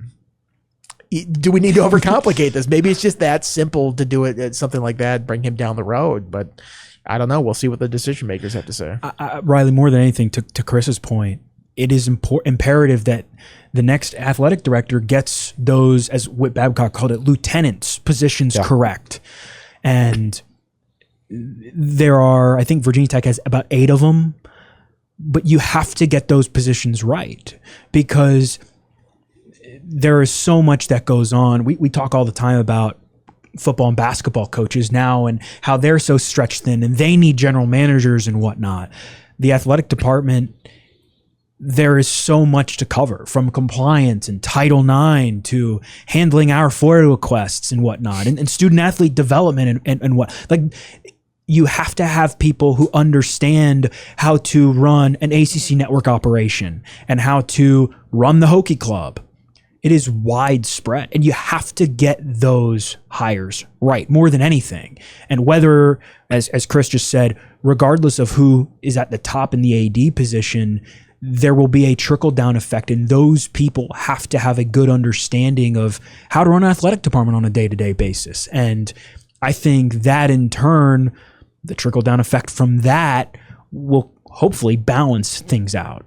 we need to overcomplicate this? Maybe it's just that simple to do it, something like that, bring him down the road. But I don't know. We'll see what the decision makers have to say. Riley, more than anything, to Chris's point, it is imperative that the next athletic director gets those, as Whit Babcock called it, lieutenants positions correct. And there are, I think Virginia Tech has about 8 of them, but you have to get those positions right because there is so much that goes on. We talk all the time about football and basketball coaches now and how they're so stretched thin and they need general managers and whatnot. The athletic department, there is so much to cover, from compliance and Title IX to handling our FOIA requests and whatnot, and student athlete development and what. Like, you have to have people who understand how to run an ACC network operation and how to run the Hokie Club. It is widespread, and you have to get those hires right more than anything. And whether, as Chris just said, regardless of who is at the top in the AD position, there will be a trickle-down effect, and those people have to have a good understanding of how to run an athletic department on a day-to-day basis. And I think that, in turn, the trickle-down effect from that will hopefully balance things out.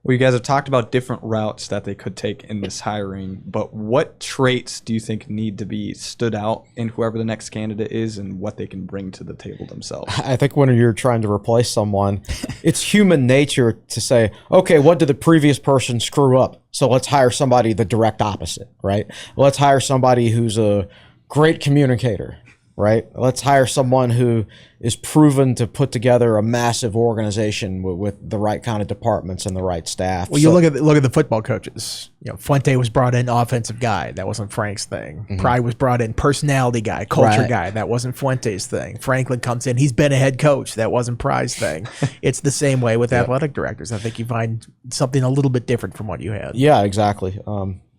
Well, you guys have talked about different routes that they could take in this hiring, but what traits do you think need to be stood out in whoever the next candidate is and what they can bring to the table themselves? I think when you're trying to replace someone, it's human nature to say, okay, what did the previous person screw up? So let's hire somebody the direct opposite, right? Let's hire somebody who's a great communicator, right? Let's hire someone who is proven to put together a massive organization with the right kind of departments and the right staff. Well, you look at the football coaches. Fuente was brought in offensive guy. That wasn't Frank's thing. Mm-hmm. Pry was brought in personality guy, culture guy. That wasn't Fuente's thing. Franklin comes in. He's been a head coach. That wasn't Pry's thing. It's the same way with athletic directors. I think you find something a little bit different from what you had. Yeah, exactly.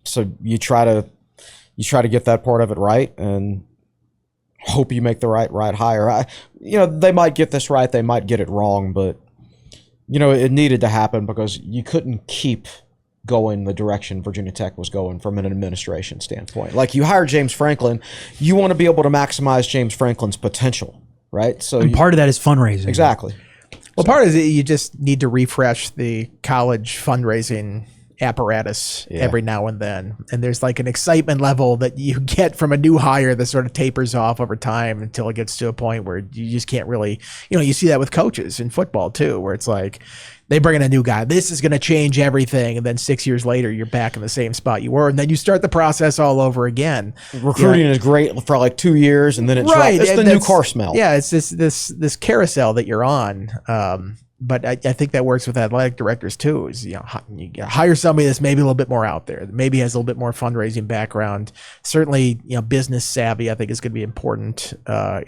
So you try to get that part of it right and hope you make the right hire. They might get this right, they might get it wrong, but it needed to happen because you couldn't keep going the direction Virginia Tech was going from an administration standpoint. Like, you hire James Franklin, you want to be able to maximize James Franklin's potential, right? So part of that is fundraising. Exactly. Well, part of it, you just need to refresh the college fundraising apparatus every now and then, and there's like an excitement level that you get from a new hire that sort of tapers off over time until it gets to a point where you just can't really, you see that with coaches in football too, where it's like they bring in a new guy, this is going to change everything, and then 6 years later you're back in the same spot you were, and then you start the process all over again. Recruiting is great for like 2 years, and then it's it's the new car smell. Yeah, it's this carousel that you're on. But I think that works with athletic directors too. Is you hire somebody that's maybe a little bit more out there, that maybe has a little bit more fundraising background. Certainly, business savvy, I think, is going to be important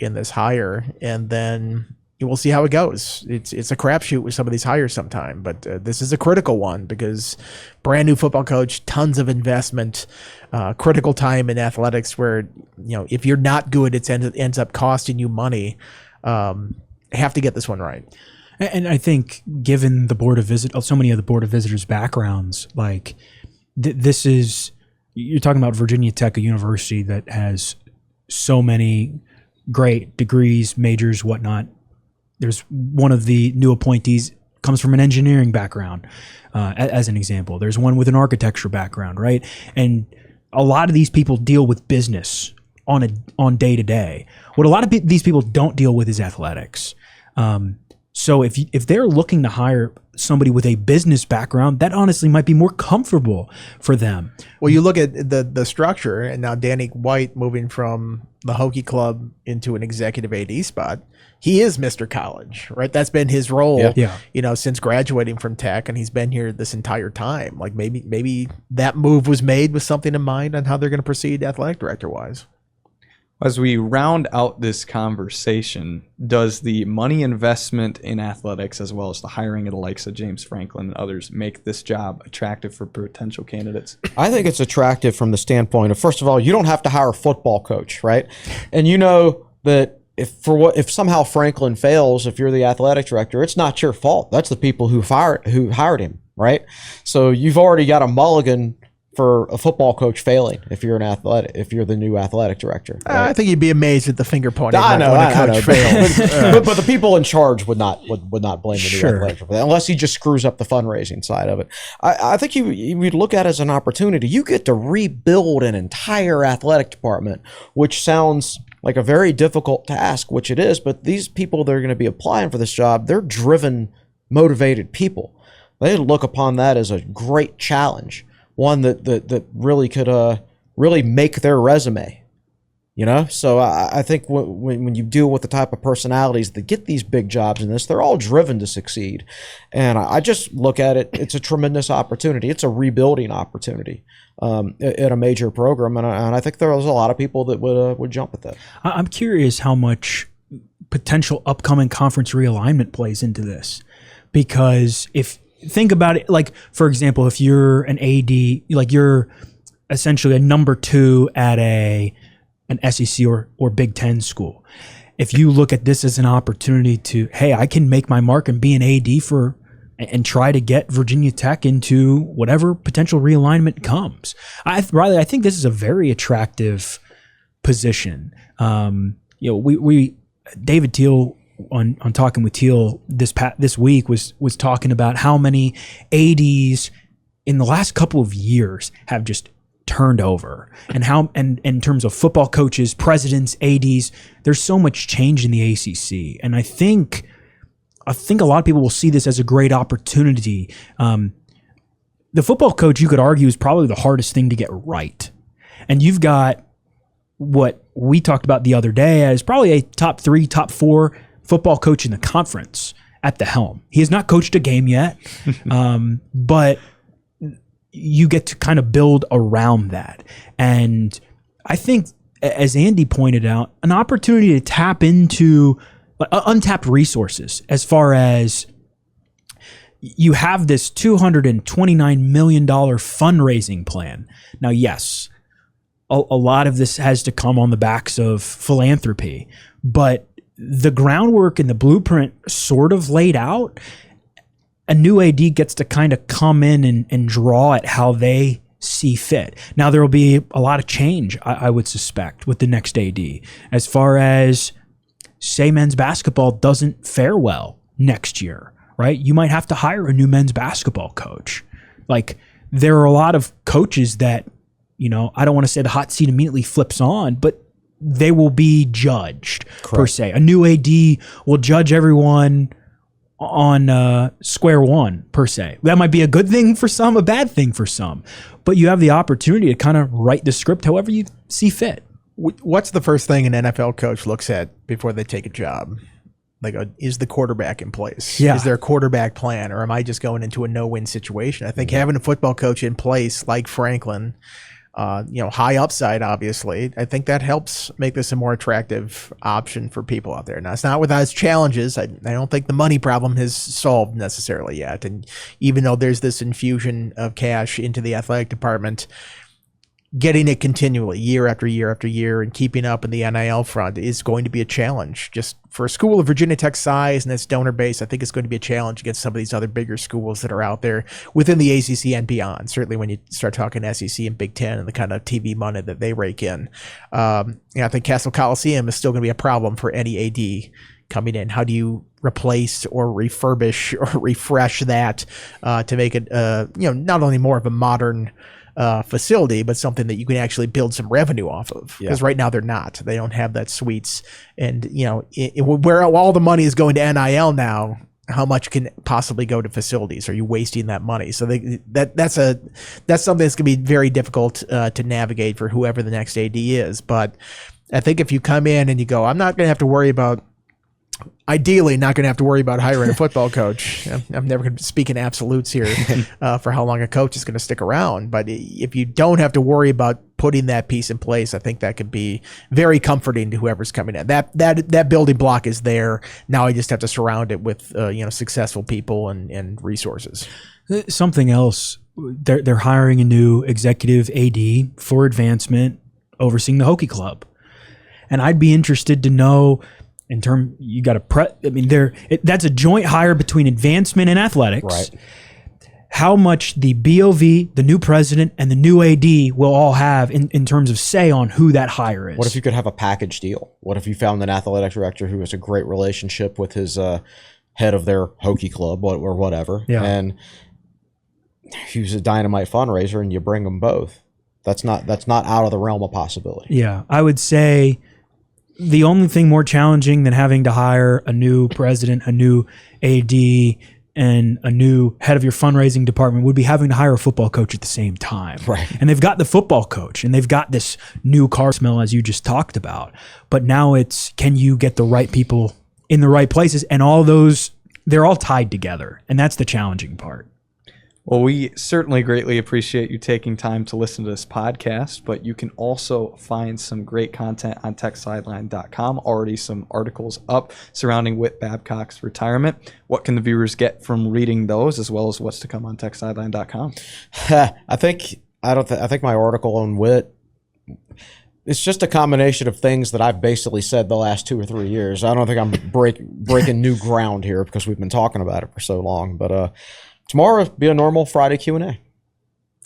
in this hire. And then we'll see how it goes. It's a crapshoot with some of these hires sometime, but this is a critical one because brand new football coach, tons of investment, critical time in athletics where if you're not good, it ends up costing you money. Have to get this one right. And I think, given the so many of the Board of Visitors' backgrounds, like this is, you're talking about Virginia Tech, a university that has so many great degrees, majors, whatnot. There's one of the new appointees comes from an engineering background, as an example. There's one with an architecture background, right? And a lot of these people deal with business on day to day. What a lot of these people don't deal with is athletics. So if they're looking to hire somebody with a business background, that honestly might be more comfortable for them. Well, you look at the structure, and now Danny White moving from the Hokie Club into an executive AD spot. He is Mr. College, right? That's been his role, since graduating from Tech, and he's been here this entire time. Like maybe that move was made with something in mind on how they're going to proceed athletic director wise. As we round out this conversation, does the money investment in athletics as well as the hiring of the likes of James Franklin and others make this job attractive for potential candidates? I think it's attractive from the standpoint of, first of all, you don't have to hire a football coach, right? And you know that if somehow Franklin fails, if you're the athletic director, it's not your fault. That's the people who hired him, right? So you've already got a mulligan for a football coach failing if you're the new athletic director. Right? I think you'd be amazed at the finger pointing I know, when a coach fails. but the people in charge would not blame the new Sure. athletic for that, unless he just screws up the fundraising side of it. I think you would look at it as an opportunity. You get to rebuild an entire athletic department, which sounds like a very difficult task, which it is, but these people that are going to be applying for this job, they're driven, motivated people. They look upon that as a great challenge, one that really could really make their resume, you know? So I think when you deal with the type of personalities that get these big jobs in this, they're all driven to succeed. And I just look at it, it's a tremendous opportunity. It's a rebuilding opportunity at a major program. And I think there's a lot of people that would jump at that. I'm curious how much potential upcoming conference realignment plays into this, because think about it, like, for example, if you're an AD, like you're essentially a number 2 at an SEC or Big Ten school. If you look at this as an opportunity to, hey, I can make my mark and be an AD and try to get Virginia Tech into whatever potential realignment comes. I think this is a very attractive position. We David Teal, on talking with Teal this week was talking about how many ADs in the last couple of years have just turned over, and in terms of football coaches, presidents, ADs, there's so much change in the ACC, and I think a lot of people will see this as a great opportunity. The football coach, you could argue, is probably the hardest thing to get right, and you've got what we talked about the other day as probably a top 3, top 4 football coach in the conference at the helm. He has not coached a game yet, but you get to kind of build around that. And I think, as Andy pointed out, an opportunity to tap into untapped resources, as far as you have this $229 million fundraising plan. Now, yes, a lot of this has to come on the backs of philanthropy, but the groundwork and the blueprint sort of laid out. A new AD gets to kind of come in and draw at how they see fit. Now, there will be a lot of change, I would suspect, with the next AD, as far as, say, men's basketball doesn't fare well next year, right? You might have to hire a new men's basketball coach. Like, there are a lot of coaches that, I don't want to say the hot seat immediately flips on, but they will be judged. Correct. Per se. A new AD will judge everyone on square one, per se. That might be a good thing for some, a bad thing for some, but you have the opportunity to kind of write the script however you see fit. What's the first thing an NFL coach looks at before they take a job? Like, is the quarterback in place? Yeah. Is there a quarterback plan, or am I just going into a no-win situation? I think having a football coach in place like Franklin, high upside, obviously, I think that helps make this a more attractive option for people out there. Now, it's not without its challenges. I don't think the money problem has solved necessarily yet. And even though there's this infusion of cash into the athletic department, getting it continually year after year after year and keeping up in the NIL front is going to be a challenge. Just for a school of Virginia Tech size and its donor base, I think it's going to be a challenge against some of these other bigger schools that are out there within the ACC and beyond. Certainly when you start talking SEC and Big Ten and the kind of TV money that they rake in. I think Castle Coliseum is still going to be a problem for any AD coming in. How do you replace or refurbish or refresh that to make it, not only more of a modern facility, but something that you can actually build some revenue off of, because right now they're not. They don't have that suites, and where all the money is going to NIL now, how much can possibly go to facilities? Are you wasting that money? So that's something that's going to be very difficult to navigate for whoever the next AD is. But I think if you come in and you go, I'm not going to have to worry about. Ideally, not going to have to worry about hiring a football coach. I'm never going to speak in absolutes here for how long a coach is going to stick around. But if you don't have to worry about putting that piece in place, I think that could be very comforting to whoever's coming in. That building block is there. Now I just have to surround it with successful people and resources. Something else, they're hiring a new executive AD for advancement, overseeing the Hockey Club, and I'd be interested to know. You got to that's a joint hire between advancement and athletics. Right. How much the BOV, the new president, and the new AD will all have in terms of say on who that hire is. What if you could have a package deal? What if you found an athletic director who has a great relationship with his head of their Hockey Club or whatever, and he was a dynamite fundraiser, and you bring them both? That's not out of the realm of possibility. Yeah, I would say the only thing more challenging than having to hire a new president, a new AD, and a new head of your fundraising department would be having to hire a football coach at the same time. Right. And they've got the football coach, and they've got this new car smell, as you just talked about. But now it's, can you get the right people in the right places? And all those, they're all tied together. And that's the challenging part. Well, we certainly greatly appreciate you taking time to listen to this podcast, but you can also find some great content on techsideline.com. Already some articles up surrounding Whit Babcock's retirement. What can the viewers get from reading those, as well as what's to come on techsideline.com? I think my article on Whit, it's just a combination of things that I've basically said the last 2 or 3 years. I don't think I'm breaking new ground here because we've been talking about it for so long, but tomorrow will be a normal Friday Q&A.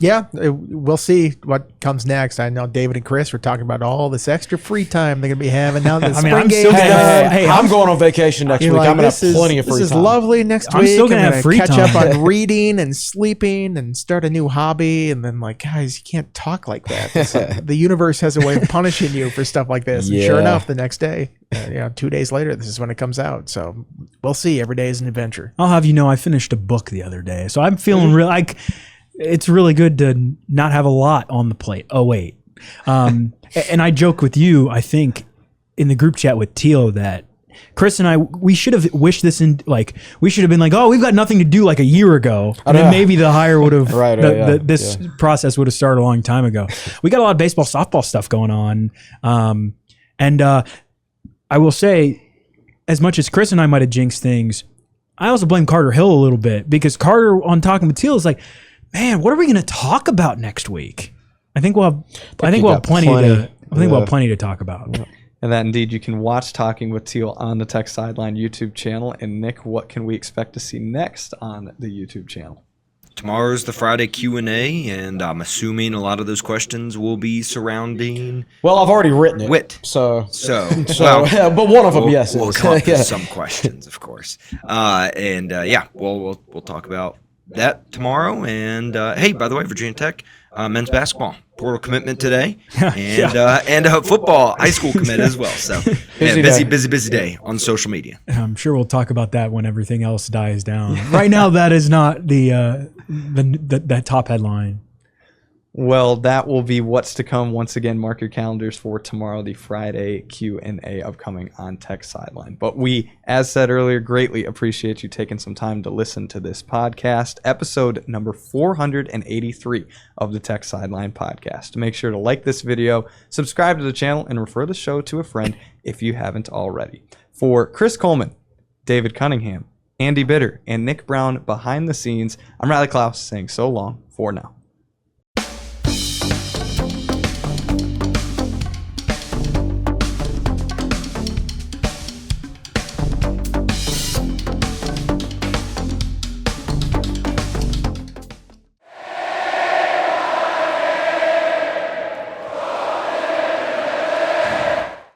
Yeah, we'll see what comes next. I know David and Chris were talking about all this extra free time they're going to be having now that spring I'm game. still gonna I'm going on vacation next week. I'm going to have plenty of free time. This is lovely next week. I'm still going to have free catch time. up on reading and sleeping and start a new hobby. And then, guys, you can't talk like that. The universe has a way of punishing you for stuff like this. And sure enough, the next day, 2 days later, this is when it comes out. So we'll see. Every day is an adventure. I'll have you know, I finished a book the other day, so I'm feeling real like it's really good to not have a lot on the plate. Oh wait, and I joke with you. I think in the group chat with Teal that Chris and I, we should have wished this in. We should have been like, oh, we've got nothing to do a year ago, and then maybe the hire would have this process would have started a long time ago. We got a lot of baseball, softball stuff going on, and I will say, as much as Chris and I might have jinxed things, I also blame Carter Hill a little bit, because Carter, on talking with Teal, is like, man, what are we going to talk about next week? I think we'll have plenty to talk about. Yeah. And that indeed, you can watch Talking with Teal on the Tech Sideline YouTube channel. And Nick, what can we expect to see next on the YouTube channel? Tomorrow's the Friday Q&A, and I'm assuming a lot of those questions will be surrounding. Well, I've already written it. Whit. So Well, but one of them, yes. We'll come up with some questions, of course. We'll talk about that tomorrow. And hey, by the way, Virginia Tech men's basketball portal commitment today, and football high school commit as well. So busy day on social media. I'm sure we'll talk about that when everything else dies down. Right now, that is not that top headline. Well, that will be what's to come. Once again, mark your calendars for tomorrow, the Friday Q&A upcoming on Tech Sideline. But we, as said earlier, greatly appreciate you taking some time to listen to this podcast, episode number 483 of the Tech Sideline podcast. Make sure to like this video, subscribe to the channel, and refer the show to a friend if you haven't already. For Chris Coleman, David Cunningham, Andy Bitter, and Nick Brown behind the scenes, I'm Riley Klaus saying so long for now.